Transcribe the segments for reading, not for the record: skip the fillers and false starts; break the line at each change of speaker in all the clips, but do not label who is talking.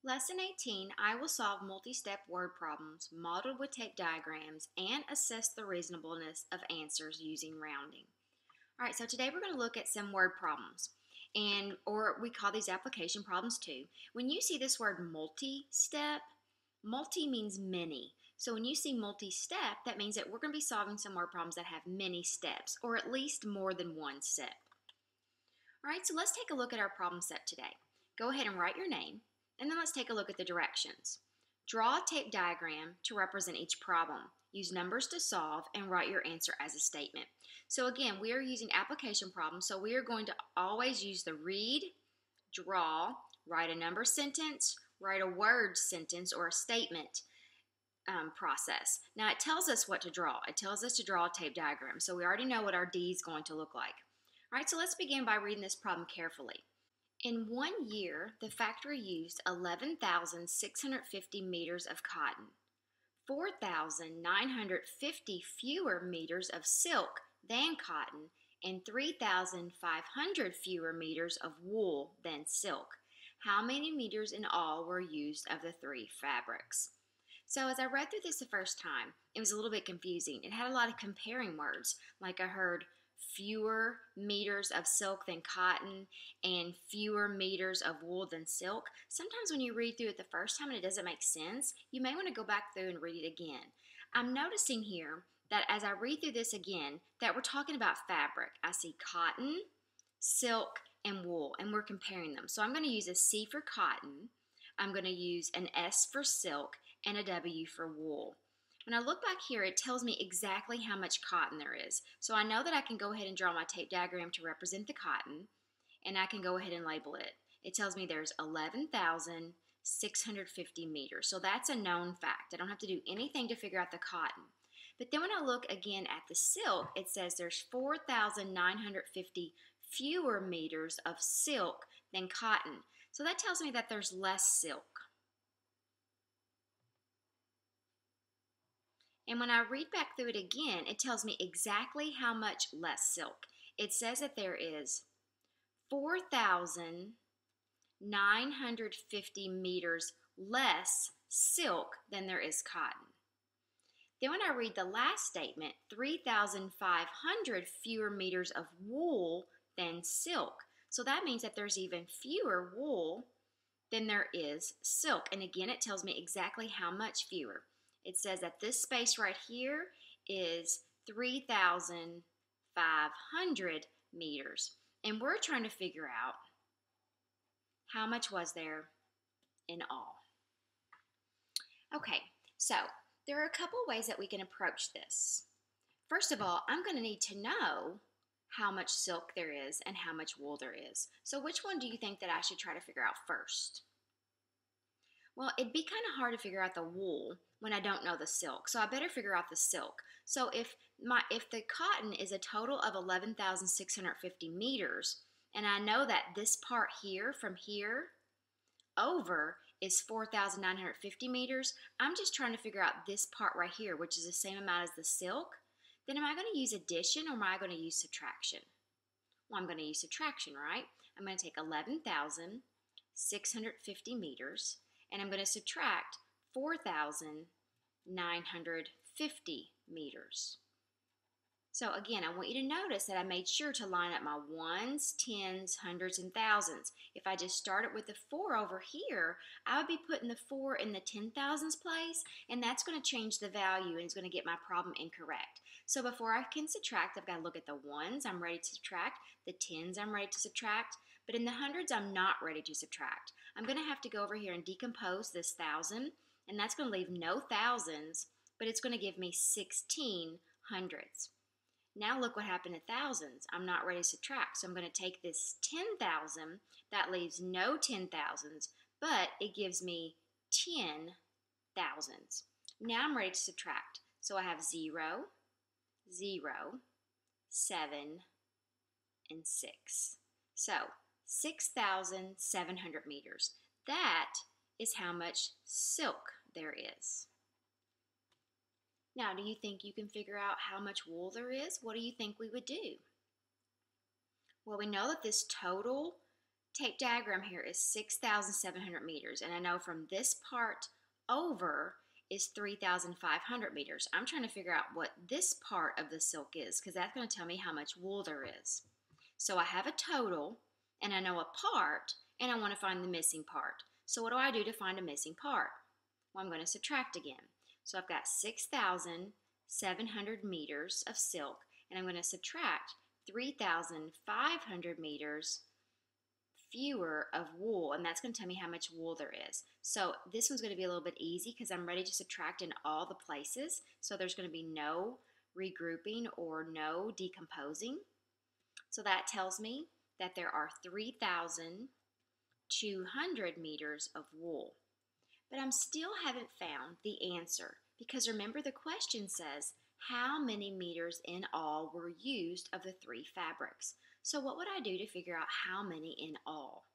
Lesson 18, I will solve multi-step word problems modeled with tape diagrams and assess the reasonableness of answers using rounding. All right, so today we're going to look at some word problems, or we call these application problems too. When you see this word multi-step, multi means many. So when you see multi-step, that means that we're going to be solving some word problems that have many steps, or at least more than one step. All right, so let's take a look at our problem set today. Go ahead and write your name, and then let's take a look at the directions. Draw a tape diagram to represent each problem. Use numbers to solve and write your answer as a statement. So again, we are using application problems, so we are going to always use the read, draw, write a number sentence, write a word sentence or a statement process. Now it tells us what to draw. It tells us to draw a tape diagram, so we already know what our D is going to look like. All right, so let's begin by reading this problem carefully. In 1 year, the factory used 11,650 meters of cotton, 4,950 fewer meters of silk than cotton, and 3,500 fewer meters of wool than silk. How many meters in all were used of the three fabrics? So as I read through this the first time, it was a little bit confusing. It had a lot of comparing words, like I heard fewer meters of silk than cotton and fewer meters of wool than silk. Sometimes when you read through it the first time and it doesn't make sense, you may want to go back through and read it again. I'm noticing here that as I read through this again, that we're talking about fabric. I see cotton, silk, and wool, and we're comparing them. So I'm going to use a C for cotton, I'm going to use an S for silk, and a W for wool. When I look back here, it tells me exactly how much cotton there is. So I know that I can go ahead and draw my tape diagram to represent the cotton, and I can go ahead and label it. It tells me there's 11,650 meters. So that's a known fact. I don't have to do anything to figure out the cotton. But then when I look again at the silk, it says there's 4,950 fewer meters of silk than cotton. So that tells me that there's less silk. And when I read back through it again, it tells me exactly how much less silk. It says that there is 4,950 meters less silk than there is cotton. Then when I read the last statement, 3,500 fewer meters of wool than silk. So that means that there's even fewer wool than there is silk. And again, it tells me exactly how much fewer. It says that this space right here is 3,500 meters. And we're trying to figure out how much was there in all. Okay, so there are a couple ways that we can approach this. First of all, I'm going to need to know how much silk there is and how much wool there is. So which one do you think that I should try to figure out first? Well, it'd be kind of hard to figure out the wool when I don't know the silk, so I better figure out the silk. So if the cotton is a total of 11,650 meters, and I know that this part here from here over is 4,950 meters, I'm just trying to figure out this part right here, which is the same amount as the silk. Then am I going to use addition or am I going to use subtraction? Well, I'm going to use subtraction, right? I'm going to take 11,650 meters and I'm going to subtract 4,950 meters. So again, I want you to notice that I made sure to line up my ones, tens, hundreds, and thousands. If I just started with the 4 over here, I would be putting the 4 in the 10,000s place, and that's going to change the value and it's going to get my problem incorrect. So before I can subtract, I've got to look at the ones, I'm ready to subtract, the tens, I'm ready to subtract, but in the hundreds, I'm not ready to subtract. I'm going to have to go over here and decompose this 1,000, and that's going to leave no thousands, but it's going to give me 16 hundreds. Now look what happened to thousands. I'm not ready to subtract, so I'm going to take this 10,000. That leaves no 10,000s, but it gives me 10 thousands. Now I'm ready to subtract. So I have 0, 0, 7, and 6. So 6,700 meters. That is how much silk there is. Now, do you think you can figure out how much wool there is? What do you think we would do? Well, we know that this total tape diagram here is 6,700 meters, and I know from this part over is 3,500 meters. I'm trying to figure out what this part of the silk is because that's going to tell me how much wool there is. So I have a total, and I know a part, and I want to find the missing part. So what do I do to find a missing part? Well, I'm going to subtract again. So I've got 6,700 meters of silk, and I'm going to subtract 3,500 meters fewer of wool, and that's going to tell me how much wool there is. So this one's going to be a little bit easy because I'm ready to subtract in all the places, so there's going to be no regrouping or no decomposing. So that tells me that there are 3,200 meters of wool. But I still haven't found the answer because remember the question says how many meters in all were used of the three fabrics. So what would I do to figure out how many in all?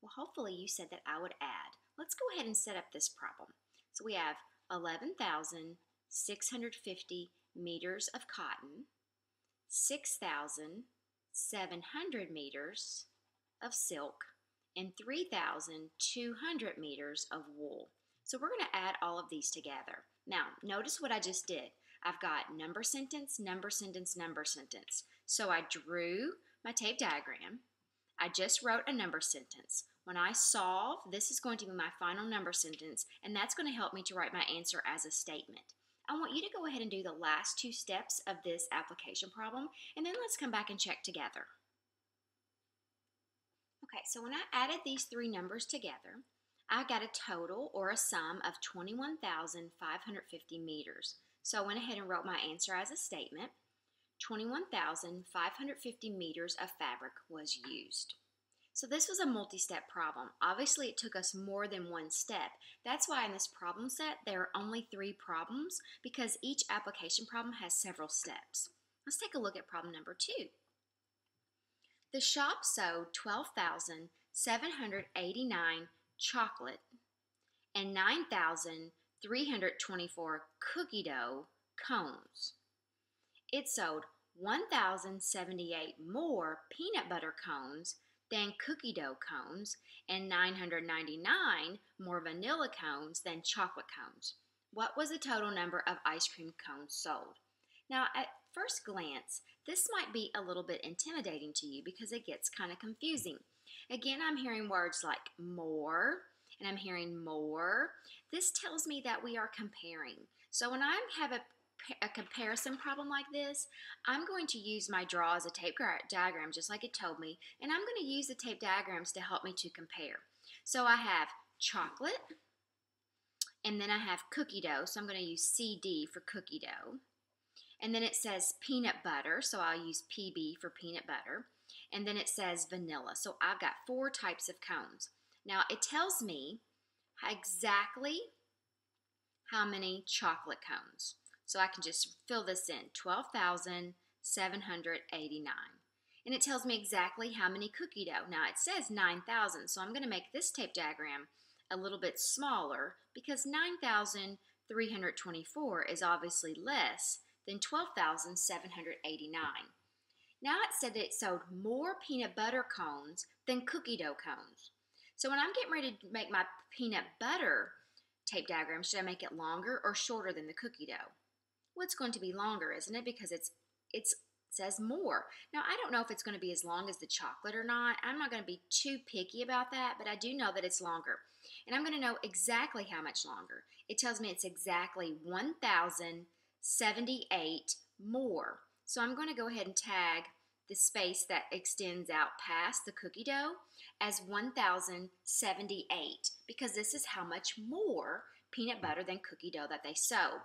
Well, hopefully you said that I would add. Let's go ahead and set up this problem. So we have 11,650 meters of cotton, 6,700 meters of silk, and 3,200 meters of wool. So we're going to add all of these together. Now, notice what I just did. I've got number sentence, number sentence, number sentence. So I drew my tape diagram. I just wrote a number sentence. When I solve, this is going to be my final number sentence, and that's going to help me to write my answer as a statement. I want you to go ahead and do the last two steps of this application problem, and then let's come back and check together. Okay, so when I added these three numbers together, I got a total or a sum of 21,550 meters. So I went ahead and wrote my answer as a statement. 21,550 meters of fabric was used. So this was a multi-step problem. Obviously, it took us more than one step. That's why in this problem set, there are only 3 problems because each application problem has several steps. Let's take a look at problem number 2. The shop sewed 12,789 chocolate and 9,324 cookie dough cones. It sold 1,078 more peanut butter cones than cookie dough cones and 999 more vanilla cones than chocolate cones. What was the total number of ice cream cones sold? Now, at first glance, this might be a little bit intimidating to you because it gets kind of confusing. Again, I'm hearing words like more, and I'm hearing more. This tells me that we are comparing. So when I have a comparison problem like this, I'm going to use my draw as a tape diagram just like it told me, and I'm going to use the tape diagrams to help me to compare. So I have chocolate, and then I have cookie dough, so I'm going to use CD for cookie dough. And then it says peanut butter, so I'll use PB for peanut butter. And then it says vanilla, so I've got 4 types of cones. Now it tells me exactly how many chocolate cones. So I can just fill this in, 12,789. And it tells me exactly how many cookie dough. Now it says 9,000, so I'm going to make this tape diagram a little bit smaller because 9,324 is obviously less than 12,789. Now it said that it sold more peanut butter cones than cookie dough cones. So when I'm getting ready to make my peanut butter tape diagram, should I make it longer or shorter than the cookie dough? Well, it's going to be longer, isn't it? Because it says more. Now, I don't know if it's going to be as long as the chocolate or not. I'm not going to be too picky about that, but I do know that it's longer. And I'm going to know exactly how much longer. It tells me it's exactly 1,078 more. So I'm going to go ahead and tag the space that extends out past the cookie dough as 1,078 because this is how much more peanut butter than cookie dough that they sewed.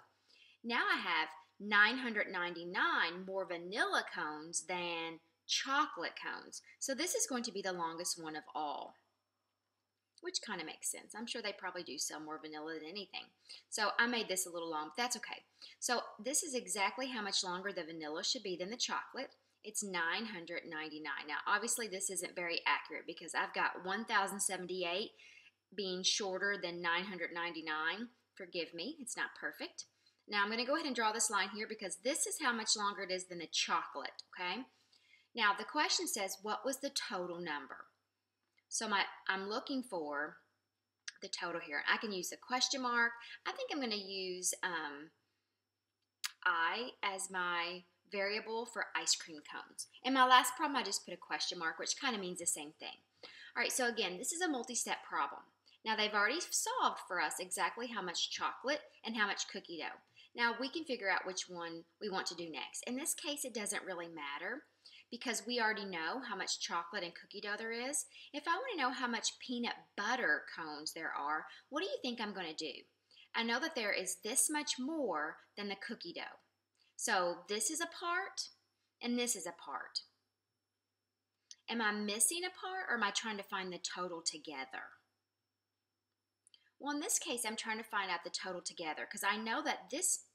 Now I have 999 more vanilla cones than chocolate cones. So this is going to be the longest one of all, which kind of makes sense. I'm sure they probably do sell more vanilla than anything. So I made this a little long, but that's okay. So this is exactly how much longer the vanilla should be than the chocolate. It's 999. Now, obviously, this isn't very accurate because I've got 1,078 being shorter than 999. Forgive me, it's not perfect. Now, I'm going to go ahead and draw this line here because this is how much longer it is than the chocolate, okay? Now the question says, what was the total number? So I'm looking for the total here. I can use the question mark. I think I'm going to use I as my variable for ice cream cones. In my last problem, I just put a question mark, which kind of means the same thing. All right, so again, this is a multi-step problem. Now they've already solved for us exactly how much chocolate and how much cookie dough. Now we can figure out which one we want to do next. In this case, it doesn't really matter because we already know how much chocolate and cookie dough there is. If I want to know how much peanut butter cones there are, what do you think I'm going to do? I know that there is this much more than the cookie dough. So this is a part and this is a part. Am I missing a part or am I trying to find the total together? Well, in this case, I'm trying to find out the total together because I know that this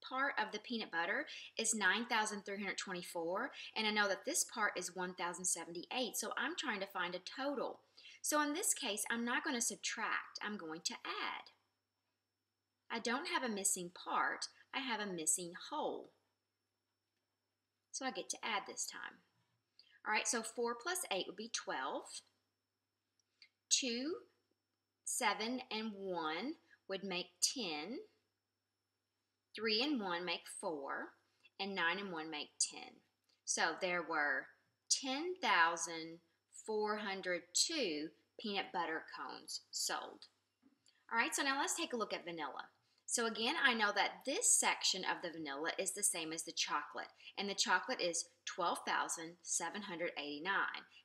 part of the peanut butter is 9,324 and I know that this part is 1,078. So I'm trying to find a total. So in this case, I'm not going to subtract. I'm going to add. I don't have a missing part. I have a missing whole. So I get to add this time. All right, so 4 plus 8 would be 12. 2, 7, and 1 would make 10. 3 and 1 make 4. And 9 and 1 make 10. So there were 10,402 peanut butter cones sold. All right, so now let's take a look at vanilla. So again, I know that this section of the vanilla is the same as the chocolate, and the chocolate is 12,789.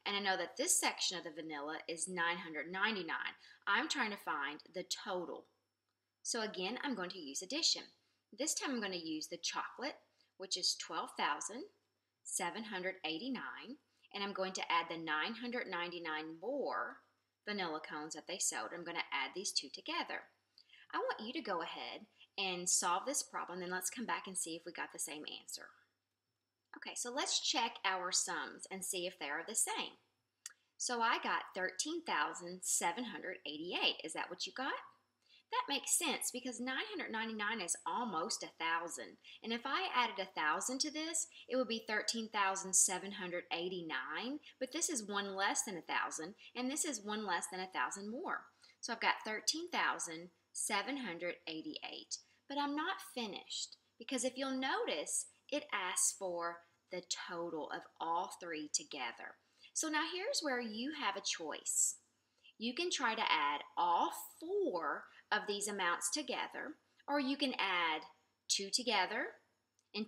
And I know that this section of the vanilla is 999. I'm trying to find the total. So again, I'm going to use addition. This time I'm going to use the chocolate, which is 12,789, and I'm going to add the 999 more vanilla cones that they sold. I'm going to add these two together. I want you to go ahead and solve this problem, then let's come back and see if we got the same answer. Okay, so let's check our sums and see if they are the same. So I got 13,788. Is that what you got? That makes sense because 999 is almost 1,000. And if I added 1,000 to this, it would be 13,789. But this is one less than 1,000, and this is one less than 1,000 more. So I've got 13,788. But I'm not finished because if you'll notice, it asks for the total of all three together. So now here's where you have a choice. You can try to add all four of these amounts together, or you can add two together, and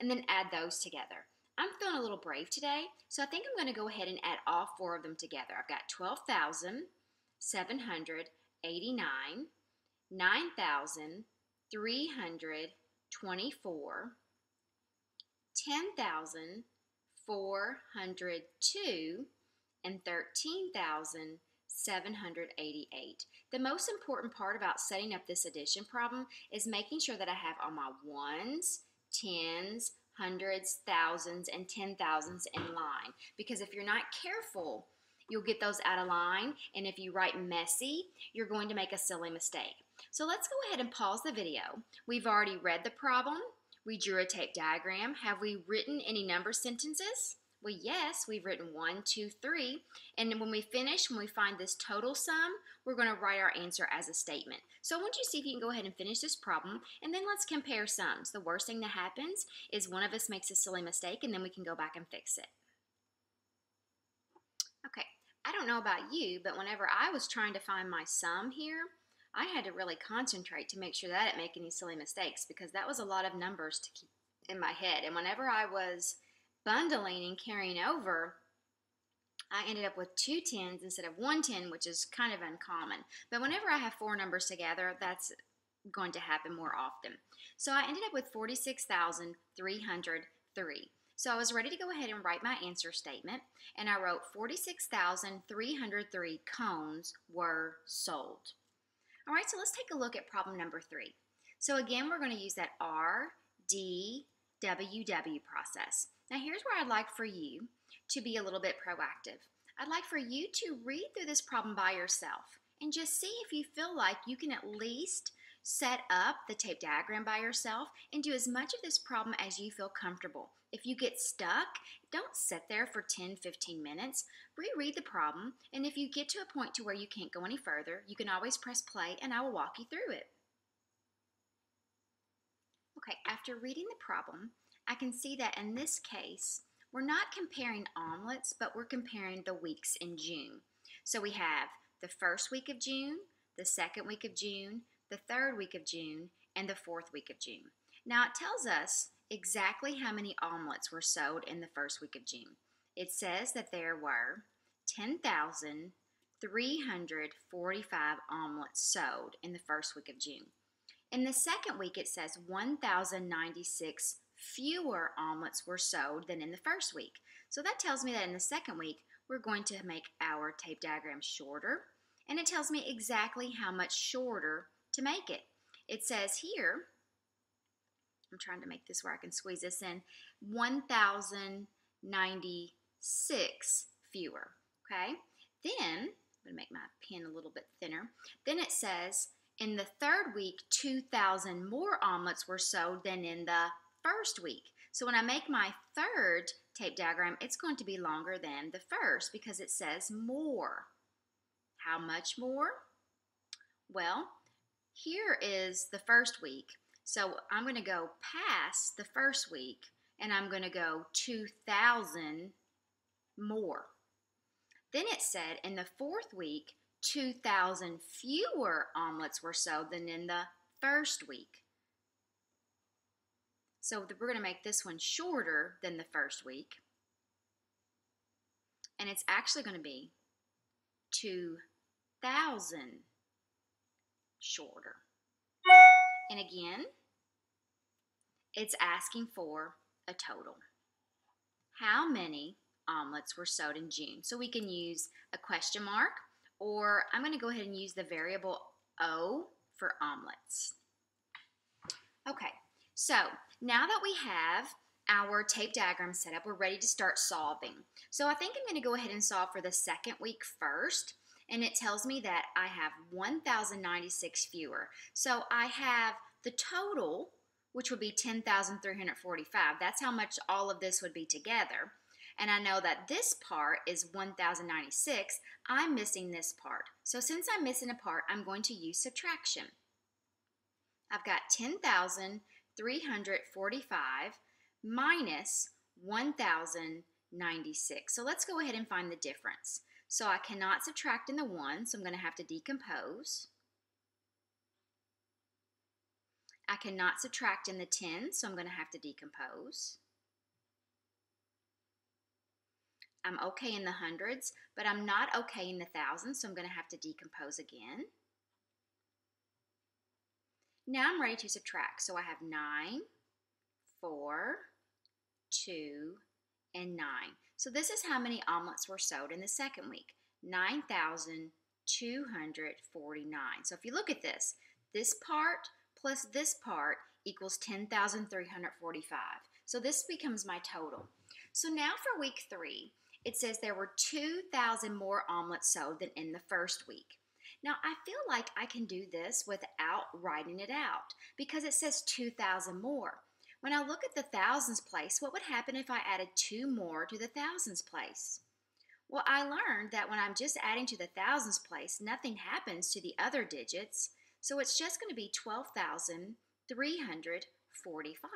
then add those together. I'm feeling a little brave today, so I think I'm going to go ahead and add all four of them together. I've got 12,789, 9,324, 10,402, and 13,788. The most important part about setting up this addition problem is making sure that I have all my ones, tens, hundreds, thousands, and 10,000s in line. Because if you're not careful, you'll get those out of line, and if you write messy, you're going to make a silly mistake. So let's go ahead and pause the video. We've already read the problem. We drew a tape diagram. Have we written any number sentences? Well, yes, we've written 1, 2, 3. And then when we finish, when we find this total sum, we're going to write our answer as a statement. So I want you to see if you can go ahead and finish this problem, and then let's compare sums. The worst thing that happens is one of us makes a silly mistake, and then we can go back and fix it. Okay, I don't know about you, but whenever I was trying to find my sum here, I had to really concentrate to make sure that I didn't make any silly mistakes because that was a lot of numbers to keep in my head. And whenever I was bundling and carrying over, I ended up with 2 10s instead of 1 10, which is kind of uncommon. But whenever I have four numbers together, that's going to happen more often. So I ended up with 46,303. So I was ready to go ahead and write my answer statement, and I wrote 46,303 cones were sold. All right, so let's take a look at problem number 3. So again, we're going to use that RDWW process. Now here's where I'd like for you to be a little bit proactive. I'd like for you to read through this problem by yourself and just see if you feel like you can at least set up the tape diagram by yourself and do as much of this problem as you feel comfortable. If you get stuck, don't sit there for 10-15 minutes. Reread the problem, and if you get to a point to where you can't go any further, you can always press play and I will walk you through it. Okay, after reading the problem, I can see that in this case, we're not comparing omelets, but we're comparing the weeks in June. So we have the first week of June, the second week of June, the third week of June, and the fourth week of June. Now it tells us exactly how many omelets were sold in the first week of June. It says that there were 10,345 omelets sold in the first week of June. In the second week, it says 1,096 fewer omelets were sold than in the first week. So that tells me that in the second week, we're going to make our tape diagram shorter, and it tells me exactly how much shorter to make it. It says here, I'm trying to make this where I can squeeze this in, 1,096 fewer, okay? Then, I'm going to make my pen a little bit thinner. Then it says, in the third week, 2,000 more omelets were sold than in the first week. So when I make my third tape diagram, it's going to be longer than the first because it says more. How much more? Well, here is the first week. So I'm going to go past the first week and I'm going to go 2,000 more. Then it said in the fourth week, 2,000 fewer omelets were sold than in the first week. So we're going to make this one shorter than the first week. And it's actually going to be 2,000 shorter. And again, it's asking for a total. How many omelets were sold in June? So we can use a question mark, or I'm going to go ahead and use the variable O for omelets. Okay, so now that we have our tape diagram set up, we're ready to start solving. So I think I'm going to go ahead and solve for the second week first, and it tells me that I have 1,096 fewer. So I have the total, which would be 10,345. That's how much all of this would be together. And I know that this part is 1,096. I'm missing this part. So since I'm missing a part, I'm going to use subtraction. I've got 10,345 minus 1,096. So let's go ahead and find the difference. So I cannot subtract in the 1, so I'm going to have to decompose. I cannot subtract in the 10, so I'm going to have to decompose. I'm okay in the hundreds, but I'm not okay in the thousands, so I'm going to have to decompose again. Now I'm ready to subtract. So I have 9, 4, 2, and 9. So this is how many omelets were sold in the second week, 9,249. So if you look at this part plus this part equals 10,345. So this becomes my total. So now for week 3, it says there were 2,000 more omelets sold than in the first week. Now I feel like I can do this without writing it out because it says 2,000 more. When I look at the thousands place, what would happen if I added 2 more to the thousands place? Well, I learned that when I'm just adding to the thousands place, nothing happens to the other digits, so it's just going to be 12,345.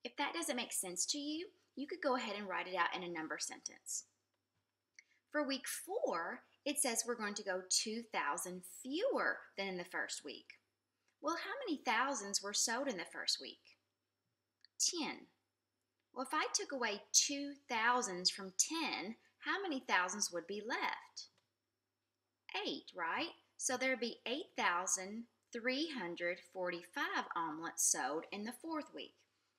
If that doesn't make sense to you, you could go ahead and write it out in a number sentence. For week 4, it says we're going to go 2,000 fewer than in the first week. Well, how many thousands were sold in the first week? 10. Well, if I took away 2 thousands from 10, how many thousands would be left? 8, right? So there would be 8,345 omelets sold in the fourth week.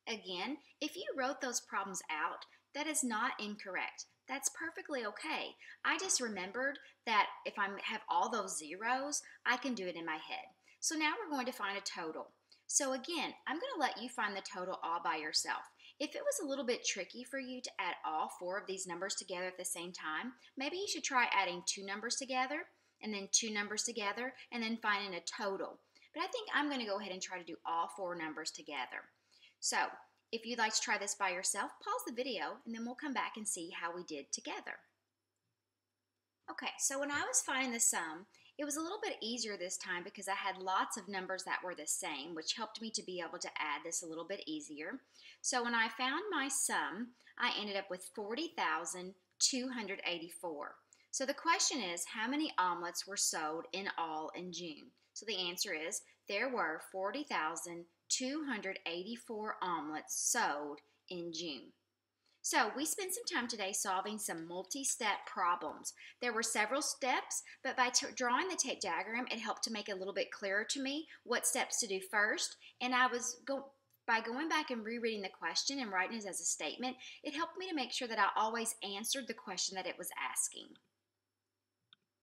Again, if you wrote those problems out, that is not incorrect. That's perfectly okay. I just remembered that if I have all those zeros, I can do it in my head. So now we're going to find a total. So again, I'm going to let you find the total all by yourself. If it was a little bit tricky for you to add all 4 of these numbers together at the same time, maybe you should try adding 2 numbers together, and then 2 numbers together, and then finding a total. But I think I'm going to go ahead and try to do all 4 numbers together. So, if you'd like to try this by yourself, pause the video and then we'll come back and see how we did together. Okay, so when I was finding the sum, it was a little bit easier this time because I had lots of numbers that were the same, which helped me to be able to add this a little bit easier. So when I found my sum, I ended up with 40,284. So the question is, how many omelets were sold in all in June? So the answer is, there were 40,284 omelets sold in June. So we spent some time today solving some multi-step problems. There were several steps, but by drawing the tape diagram, it helped to make it a little bit clearer to me what steps to do first. And by going back and rereading the question and writing it as a statement, it helped me to make sure that I always answered the question that it was asking.